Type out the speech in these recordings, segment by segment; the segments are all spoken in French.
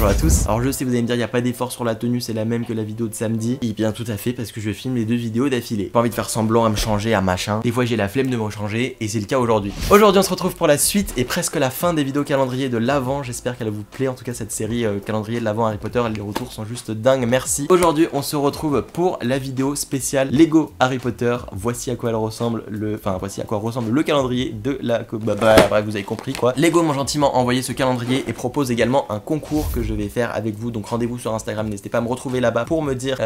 bonjour à tous. Alors je sais, vous allez me dire, il n'y a pas d'effort sur la tenue, c'est la même que la vidéo de samedi. Et bien tout à fait, parce que je filme les deux vidéos d'affilée. Pas envie de faire semblant à me changer, à machin. Des fois j'ai la flemme de me changer, et c'est le cas aujourd'hui. Aujourd'hui on se retrouve pour la suite et presque la fin des vidéos calendrier de l'Avent. J'espère qu'elle vous plaît, en tout cas cette série calendrier de l'Avent Harry Potter, les retours sont juste dingues, merci. Aujourd'hui on se retrouve pour la vidéo spéciale Lego Harry Potter. Voici à quoi elle ressemble, voici à quoi ressemble le calendrier de la... bref, vous avez compris quoi. Lego m'ont gentiment envoyé ce calendrier et propose également un concours que je vais faire avec vous, donc rendez-vous sur Instagram, n'hésitez pas à me retrouver là-bas pour me dire,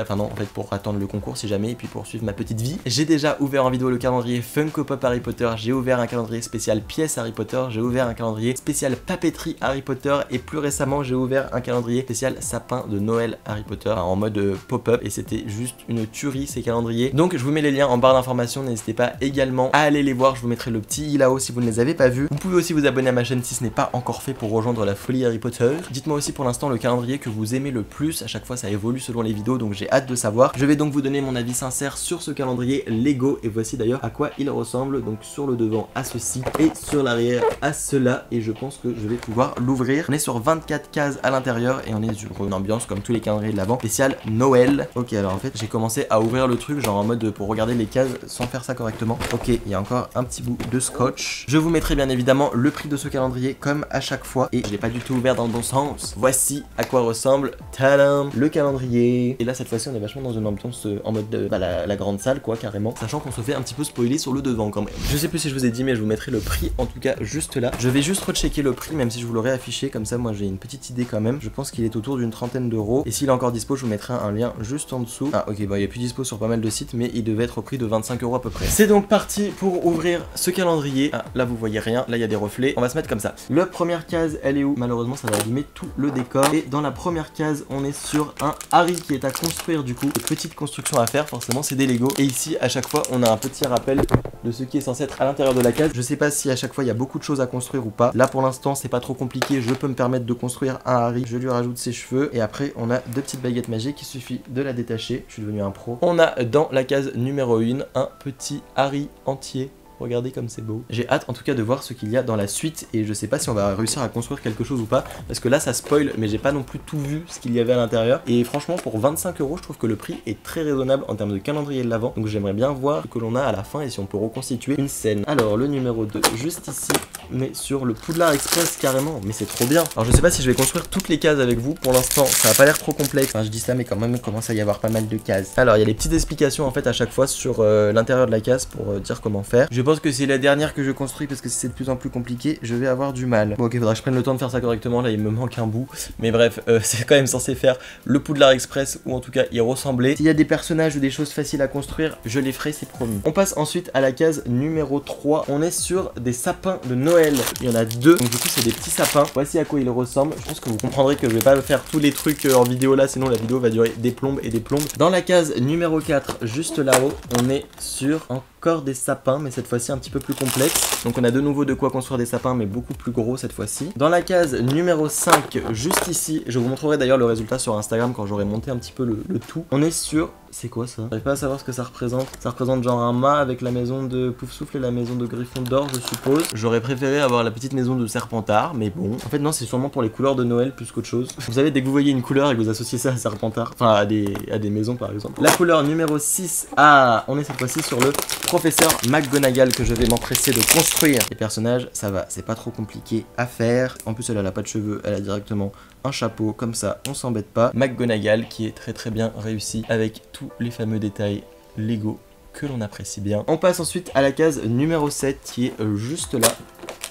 pour attendre le concours si jamais, et puis pour suivre ma petite vie. J'ai déjà ouvert en vidéo le calendrier Funko Pop Harry Potter, j'ai ouvert un calendrier spécial pièces Harry Potter, j'ai ouvert un calendrier spécial papeterie Harry Potter, et plus récemment j'ai ouvert un calendrier spécial sapin de Noël Harry Potter, en mode pop-up, et c'était juste une tuerie ces calendriers. Donc je vous mets les liens en barre d'informations, n'hésitez pas également à aller les voir, je vous mettrai le petit i là-haut si vous ne les avez pas vus. Vous pouvez aussi vous abonner à ma chaîne si ce n'est pas encore fait pour rejoindre la folie Harry Potter. Dites-moi aussi pour l'instant le calendrier que vous aimez le plus, à chaque fois ça évolue selon les vidéos, donc j'ai hâte de savoir. Je vais donc vous donner mon avis sincère sur ce calendrier Lego, et voici d'ailleurs à quoi il ressemble. Donc sur le devant à ceci, et sur l'arrière à cela, et je pense que je vais pouvoir l'ouvrir. On est sur 24 cases à l'intérieur, et on est sur une ambiance comme tous les calendriers de l'Avent, spécial Noël. Ok, alors en fait j'ai commencé à ouvrir le truc genre en mode pour regarder les cases sans faire ça correctement. Ok, il y a encore un petit bout de scotch. Je vous mettrai bien évidemment le prix de ce calendrier comme à chaque fois, et je l'ai pas du tout ouvert dans le bon sens. Voici à quoi ressemble, tadam, le calendrier. Et là cette fois-ci on est vachement dans une ambiance en mode de la grande salle quoi, carrément, sachant qu'on se fait un petit peu spoiler sur le devant quand même. Je sais plus si je vous ai dit, mais je vous mettrai le prix en tout cas juste là. Je vais juste rechecker le prix même si je vous l'aurais affiché, comme ça moi j'ai une petite idée quand même. Je pense qu'il est autour d'une trentaine d'euros, et s'il est encore dispo je vous mettrai un lien juste en dessous. Ah ok, bah il est plus dispo sur pas mal de sites, mais il devait être au prix de 25 euros à peu près. C'est donc parti pour ouvrir ce calendrier. Ah là vous voyez rien, là il y a des reflets, on va se mettre comme ça. La première case elle est où? Malheureusement ça va abîmer tout le décor, et dans la première case on est sur un Harry qui est à construire, du coup petite construction à faire, forcément c'est des Lego, et ici à chaque fois on a un petit rappel de ce qui est censé être à l'intérieur de la case. Je sais pas si à chaque fois il y a beaucoup de choses à construire ou pas. Là pour l'instant c'est pas trop compliqué, je peux me permettre de construire un Harry. Je lui rajoute ses cheveux, et après on a deux petites baguettes magiques, il suffit de la détacher. Je suis devenu un pro. On a dans la case numéro 1 un petit Harry entier. Regardez comme c'est beau. J'ai hâte en tout cas de voir ce qu'il y a dans la suite, et je sais pas si on va réussir à construire quelque chose ou pas, parce que là ça spoil, mais j'ai pas non plus tout vu ce qu'il y avait à l'intérieur. Et franchement pour 25 euros je trouve que le prix est très raisonnable en termes de calendrier de l'Avent, donc j'aimerais bien voir ce que l'on a à la fin et si on peut reconstituer une scène. Alors le numéro 2 juste ici, mais sur le Poudlard Express carrément, mais c'est trop bien. Alors je sais pas si je vais construire toutes les cases avec vous, pour l'instant ça a pas l'air trop complexe, enfin je dis ça mais quand même il commence à y avoir pas mal de cases. Alors il y a des petites explications en fait à chaque fois sur l'intérieur de la case pour dire comment faire. Je pense que c'est la dernière que je construis, parce que si c'est de plus en plus compliqué je vais avoir du mal. Bon ok, faudra que je prenne le temps de faire ça correctement, là il me manque un bout, mais bref c'est quand même censé faire le Poudlard Express, ou en tout cas y ressembler. S'il y a des personnages ou des choses faciles à construire, je les ferai, c'est promis. On passe ensuite à la case numéro 3, on est sur des sapins de Noël. Il y en a deux, donc du coup c'est des petits sapins. Voici à quoi ils ressemblent. Je pense que vous comprendrez que je vais pas faire tous les trucs en vidéo là, sinon la vidéo va durer des plombes et des plombes. Dans la case numéro 4 juste là-haut, on est sur encore des sapins, mais cette fois-ci un petit peu plus complexe. Donc on a de nouveau de quoi construire des sapins, mais beaucoup plus gros cette fois-ci. Dans la case numéro 5 juste ici, je vous montrerai d'ailleurs le résultat sur Instagram quand j'aurai monté un petit peu le tout. On est sur... c'est quoi ça? J'arrive pas à savoir ce que ça représente. Ça représente genre un mât avec la maison de Poufsouffle et la maison de Gryffondor je suppose. J'aurais préféré avoir la petite maison de Serpentard, mais bon. En fait non, c'est sûrement pour les couleurs de Noël plus qu'autre chose. Vous savez, dès que vous voyez une couleur et que vous associez ça à Serpentard, enfin à des maisons par exemple. La couleur numéro 6, ah, on est cette fois-ci sur le professeur McGonagall que je vais m'empresser de construire. Les personnages, ça va, c'est pas trop compliqué à faire. En plus elle a pas de cheveux, elle a directement un chapeau, comme ça on s'embête pas. McGonagall qui est très très bien réussi avec tous les fameux détails Lego que l'on apprécie bien. On passe ensuite à la case numéro 7 qui est juste là.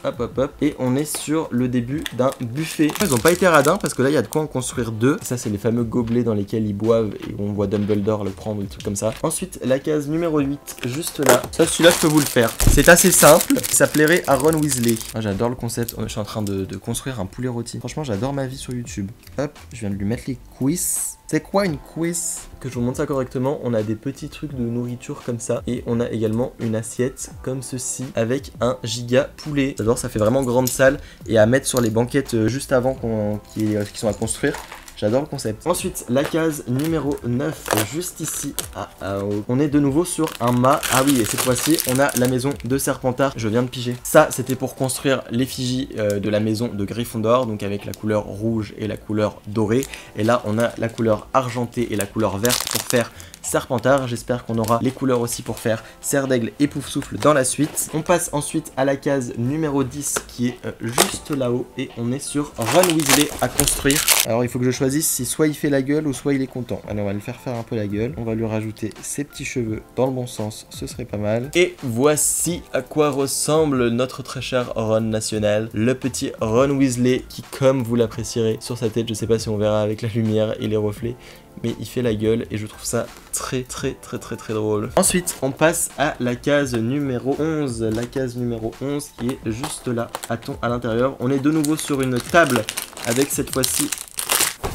Hop hop hop, et on est sur le début d'un buffet. Ils ont pas été radins parce que là il y a de quoi en construire deux. Ça c'est les fameux gobelets dans lesquels ils boivent et on voit Dumbledore le prendre, des trucs comme ça. Ensuite la case numéro 8 juste là. Ça, celui-là je peux vous le faire. C'est assez simple, ça plairait à Ron Weasley. Ah, j'adore le concept. Je suis en train de construire un poulet rôti. Franchement j'adore ma vie sur YouTube. Hop, je viens de lui mettre les quiz. C'est quoi une quiz? Que je vous montre ça correctement, on a des petqu'il trucs de nourriture comme ça, et on a également une assiette comme ceci avec un giga poulet. J'adore, ça fait vraiment grande salle, et à mettre sur les banquettes juste avant qui sont à construire. J'adore le concept. Ensuite, la case numéro 9, juste ici. On est de nouveau sur un mât. Ah oui, et cette fois-ci, on a la maison de Serpentard. Je viens de piger. Ça, c'était pour construire l'effigie de la maison de Gryffondor, donc avec la couleur rouge et la couleur dorée. Et là, on a la couleur argentée et la couleur verte pour faire Serpentard. J'espère qu'on aura les couleurs aussi pour faire Serre d'Aigle et Poufsouffle dans la suite. On passe ensuite à la case numéro 10 qui est juste là-haut et on est sur Ron Weasley à construire. Alors il faut que je choisisse si soit il fait la gueule ou soit il est content. Allez, on va le faire un peu la gueule. On va lui rajouter ses petits cheveux dans le bon sens, ce serait pas mal. Et voici à quoi ressemble notre très cher Ron national, le petit Ron Weasley qui, comme vous l'apprécierez sur sa tête, je sais pas si on verra avec la lumière et les reflets, mais il fait la gueule et je trouve ça très drôle. Ensuite, on passe à la case numéro 11. La case numéro 11 qui est juste là, à l'intérieur. On est de nouveau sur une table avec cette fois-ci...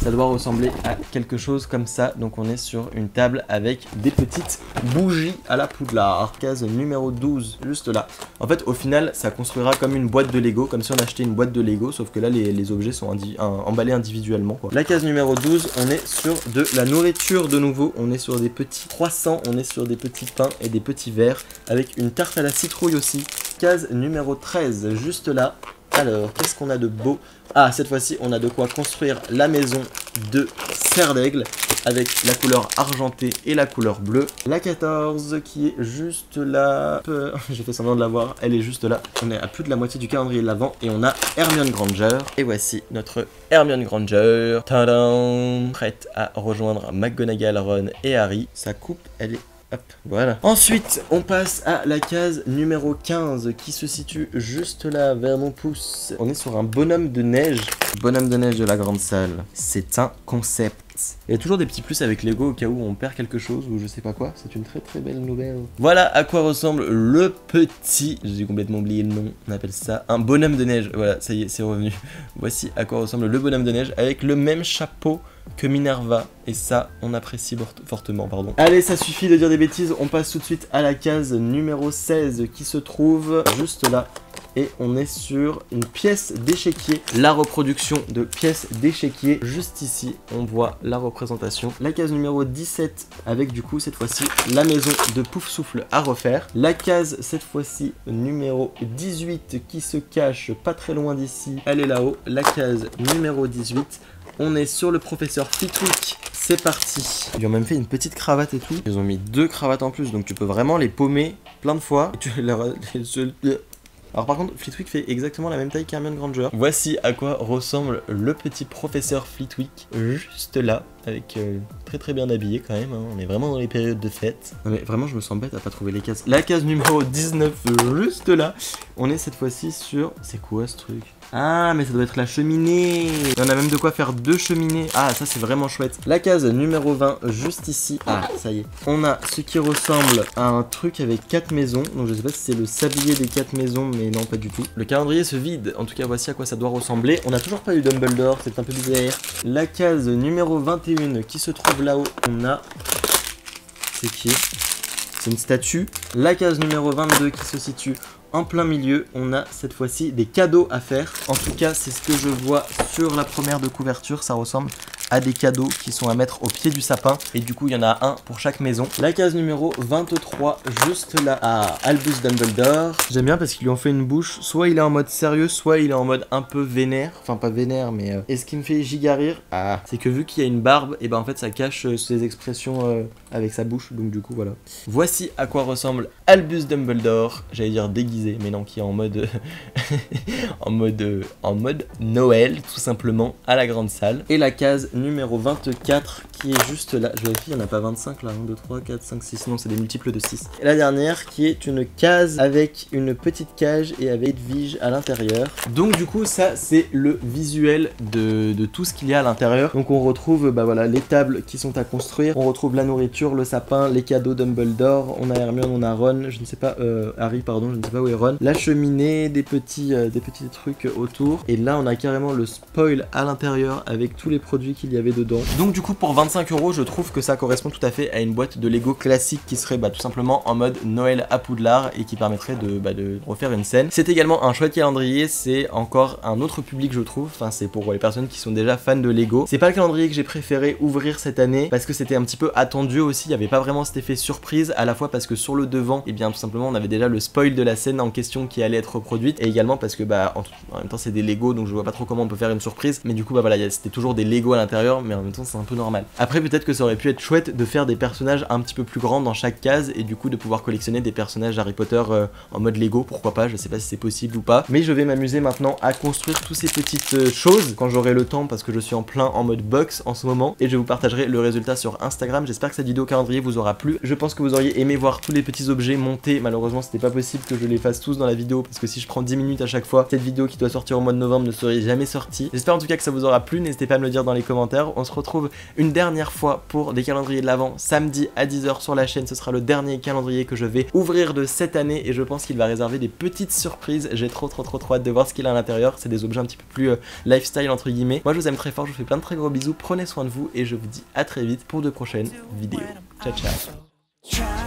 Ça doit ressembler à quelque chose comme ça. Donc on est sur une table avec des petites bougies à la Poudlard. Case numéro 12, juste là. En fait, au final, ça construira comme une boîte de Lego, comme si on achetait une boîte de Lego, sauf que là, les objets sont emballés individuellement, quoi. La case numéro 12, on est sur de la nourriture de nouveau. On est sur des petits croissants, on est sur des petits pains et des petits verres, avec une tarte à la citrouille aussi. Case numéro 13, juste là. Alors, qu'est-ce qu'on a de beau? Ah, cette fois-ci, on a de quoi construire la maison de Serre d'Aigle avec la couleur argentée et la couleur bleue. La 14 qui est juste là. J'ai fait semblant de la voir, elle est juste là. On est à plus de la moitié du calendrier de l'avant et on a Hermione Granger. Et voici notre Hermione Granger. Tadam! Prête à rejoindre McGonagall, Ron et Harry. Sa coupe, elle est... Hop, voilà. Ensuite, on passe à la case numéro 15 qui se situe juste là, vers mon pouce. On est sur un bonhomme de neige. Bonhomme de neige de la grande salle. C'est un concept. Il y a toujours des petits plus avec Lego au cas où on perd quelque chose ou je sais pas quoi. C'est une très belle nouvelle. Voilà à quoi ressemble le petit... J'ai complètement oublié le nom. On appelle ça un bonhomme de neige. Voilà, ça y est, c'est revenu. Voici à quoi ressemble le bonhomme de neige avec le même chapeau que Minerva, et ça on apprécie fortement, pardon. Allez, ça suffit de dire des bêtises, on passe tout de suite à la case numéro 16 qui se trouve juste là. Et on est sur une pièce d'échiquier, la reproduction de pièces d'échiquier. Juste ici, on voit la représentation. La case numéro 17 avec du coup cette fois-ci la maison de Poufsouffle à refaire. La case cette fois-ci numéro 18 qui se cache pas très loin d'ici, elle est là-haut. La case numéro 18, on est sur le professeur Flitwick. C'est parti. Ils ont même fait une petite cravate et tout. Ils ont mis 2 cravates en plus, donc tu peux vraiment les paumer plein de fois. Et tu Alors par contre, Flitwick fait exactement la même taille qu'Hermione Granger. Voici à quoi ressemble le petit professeur Flitwick, juste là, avec très bien habillé quand même, hein. On est vraiment dans les périodes de fête. Non mais vraiment, je me sens bête à pas trouver les cases. La case numéro 19, juste là, on est cette fois-ci sur... C'est quoi ce truc? Ah, mais ça doit être la cheminée. On a même de quoi faire 2 cheminées. Ah, ça c'est vraiment chouette. La case numéro 20, juste ici. Ah, ça y est. On a ce qui ressemble à un truc avec 4 maisons. Donc je sais pas si c'est le sablier des 4 maisons, mais non, pas du tout. Le calendrier se vide. En tout cas, voici à quoi ça doit ressembler. On n'a toujours pas eu Dumbledore, c'est un peu bizarre. La case numéro 21 qui se trouve là-haut, on a... C'est qui? C'est une statue. La case numéro 22 qui se situe en plein milieu, on a cette fois-ci des cadeaux à faire. En tout cas, c'est ce que je vois sur la première de couverture. Ça ressemble à des cadeaux qui sont à mettre au pied du sapin. Et du coup, il y en a un pour chaque maison. La case numéro 23, juste là, à Albus Dumbledore. J'aime bien parce qu'ils lui ont fait une bouche. Soit il est en mode sérieux, soit il est en mode un peu vénère. Enfin, pas vénère, mais... Et ce qui me fait giga rire, c'est que vu qu'il y a une barbe, et ben en fait, ça cache ses expressions avec sa bouche. Donc du coup, voilà. Voici à quoi ressemble Albus Dumbledore. J'allais dire déguisé, mais non, qui est en mode... en mode Noël, tout simplement, à la grande salle. Et la case numéro 24 qui est juste là. Je vérifie, il n'y en a pas 25 là. 1, 2, 3, 4, 5, 6. Non, c'est des multiples de 6. Et la dernière qui est une case avec une petite cage et avec Edwige à l'intérieur. Donc du coup, ça c'est le visuel de tout ce qu'il y a à l'intérieur. Donc on retrouve bah voilà, les tables qui sont à construire. On retrouve la nourriture, le sapin, les cadeaux Dumbledore. On a Hermione, on a Ron, je ne sais pas, Harry pardon, je ne sais pas où est Ron. La cheminée, des petits trucs autour. Et là on a carrément le spoil à l'intérieur avec tous les produits qu'il qu'il y avait dedans. Donc du coup pour 25 € je trouve que ça correspond tout à fait à une boîte de Lego classique qui serait tout simplement en mode Noël à Poudlard et qui permettrait de refaire une scène. C'est également un chouette calendrier, c'est encore un autre public je trouve, enfin c'est pour les personnes qui sont déjà fans de Lego. C'est pas le calendrier que j'ai préféré ouvrir cette année parce que c'était un petit peu attendu aussi, il n'y avait pas vraiment cet effet surprise, à la fois parce que sur le devant, et bien tout simplement on avait déjà le spoil de la scène en question qui allait être reproduite, et également parce que en même temps c'est des Lego donc je vois pas trop comment on peut faire une surprise, mais du coup voilà, c'était toujours des Lego à l'intérieur, mais en même temps c'est un peu normal. Après peut-être que ça aurait pu être chouette de faire des personnages un petit peu plus grands dans chaque case et du coup de pouvoir collectionner des personnages Harry Potter en mode Lego, pourquoi pas, je sais pas si c'est possible ou pas, mais je vais m'amuser maintenant à construire toutes ces petites choses quand j'aurai le temps parce que je suis en plein en mode box en ce moment et je vous partagerai le résultat sur Instagram. J'espère que cette vidéo calendrier vous aura plu, je pense que vous auriez aimé voir tous les petits objets montés, malheureusement c'était pas possible que je les fasse tous dans la vidéo parce que si je prends 10 minutes à chaque fois, cette vidéo qui doit sortir au mois de novembre ne serait jamais sortie. J'espère en tout cas que ça vous aura plu, n'hésitez pas à me le dire dans les commentaires. On se retrouve une dernière fois pour des calendriers de l'Avent samedi à 10 h sur la chaîne, ce sera le dernier calendrier que je vais ouvrir de cette année et je pense qu'il va réserver des petites surprises, j'ai trop hâte de voir ce qu'il a à l'intérieur, c'est des objets un petit peu plus lifestyle entre guillemets. Moi je vous aime très fort, je vous fais plein de très gros bisous, prenez soin de vous et je vous dis à très vite pour de prochaines vidéos. Ciao ciao.